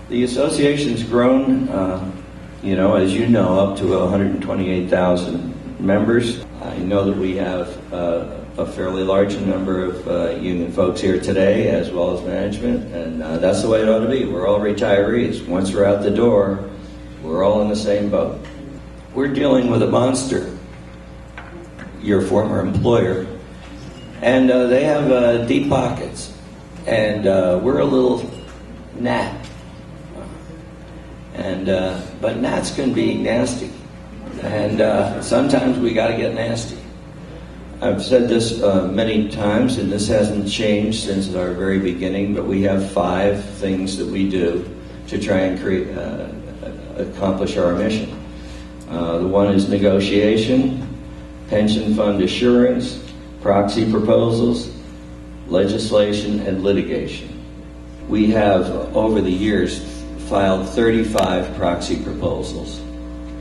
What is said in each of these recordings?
The association's grown, as you know, up to 128,000 members. I know that we have a fairly large number of union folks here today, as well as management, and that's the way it ought to be. We're all retirees. Once we're out the door, we're all in the same boat. We're dealing with a monster, your former employer, and they have deep pockets, and we're a little gnat. But gnats can be nasty, and sometimes we got to get nasty. I've said this many times, and this hasn't changed since our very beginning, but we have 5 things that we do to try and accomplish our mission. The one is negotiation, pension fund assurance, proxy proposals, legislation, and litigation. We have, over the years, filed 35 proxy proposals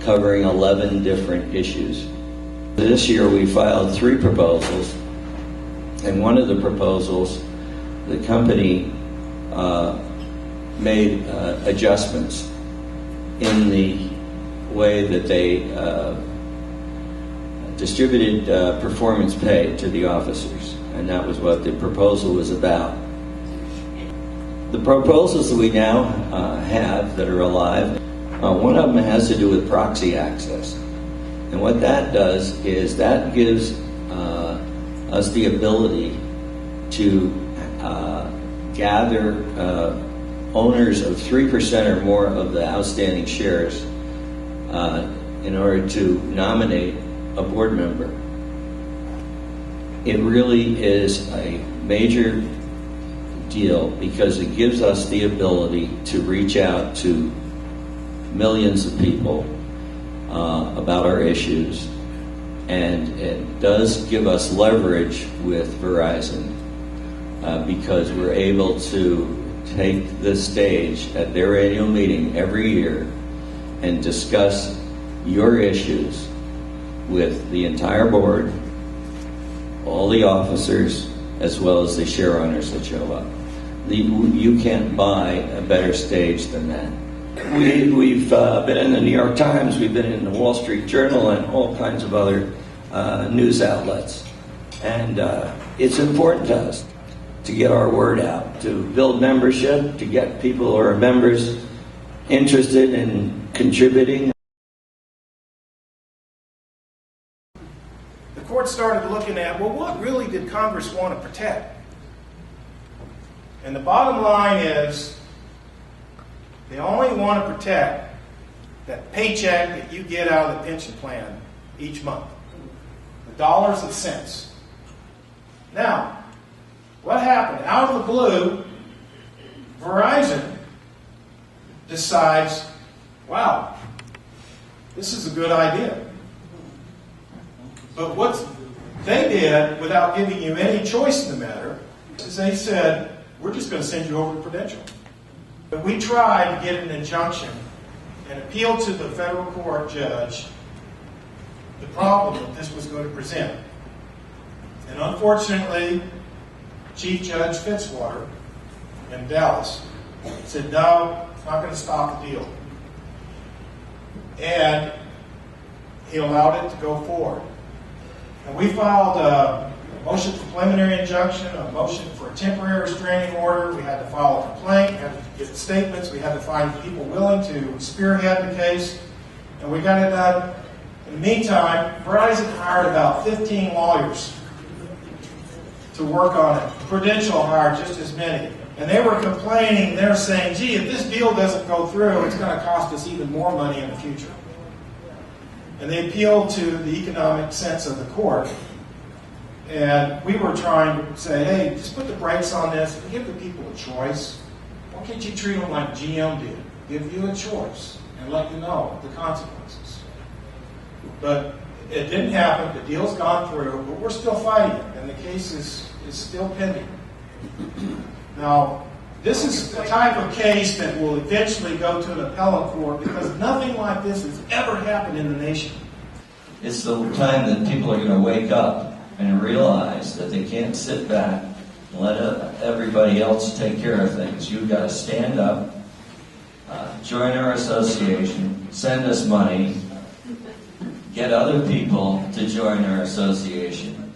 covering 11 different issues. This year we filed 3 proposals, and one of the proposals, the company made adjustments in the way that they distributed performance pay to the officers, and that was what the proposal was about. The proposals that we now have that are alive, one of them has to do with proxy access. And what that does is that gives us the ability to gather owners of 3% or more of the outstanding shares in order to nominate a board member. It really is a major deal because it gives us the ability to reach out to millions of people about our issues, and it does give us leverage with Verizon because we're able to take the stage at their annual meeting every year and discuss your issues with the entire board, all the officers, as well as the share owners that show up. You can't buy a better stage than that. We've been in the New York Times, we've been in the Wall Street Journal, and all kinds of other news outlets. And it's important to us to get our word out, to build membership, to get people who are members interested in contributing. The court started looking at, well, what really did Congress want to protect? And the bottom line is, they only want to protect that paycheck that you get out of the pension plan each month. The dollars and cents. Now, what happened? Out of the blue, Verizon decides, wow, this is a good idea. But what they did, without giving you any choice in the matter, is they said, we're just going to send you over to Prudential. But we tried to get an injunction and appeal to the federal court judge the problem that this was going to present. And unfortunately, Chief Judge Fitzwater in Dallas said, no, it's not going to stop the deal. And he allowed it to go forward. And we filed a motion for preliminary injunction, a motion for a temporary restraining order. We had to file a complaint, we had to get statements, we had to find people willing to spearhead the case, and we got it done. In the meantime, Verizon hired about 15 lawyers to work on it. Prudential hired just as many. And they were complaining, they're saying, gee, if this deal doesn't go through, it's going to cost us even more money in the future. And they appealed to the economic sense of the court. And we were trying to say, hey, just put the brakes on this and give the people a choice. Why can't you treat them like GM did? Give you a choice and let you know the consequences. But it didn't happen. The deal's gone through, but we're still fighting it, and the case is still pending. Now, this is the type of case that will eventually go to an appellate court because nothing like this has ever happened in the nation. It's the time that people are going to wake up and realize that they can't sit back and let everybody else take care of things. You've got to stand up join our association, send us money, get other people to join our association.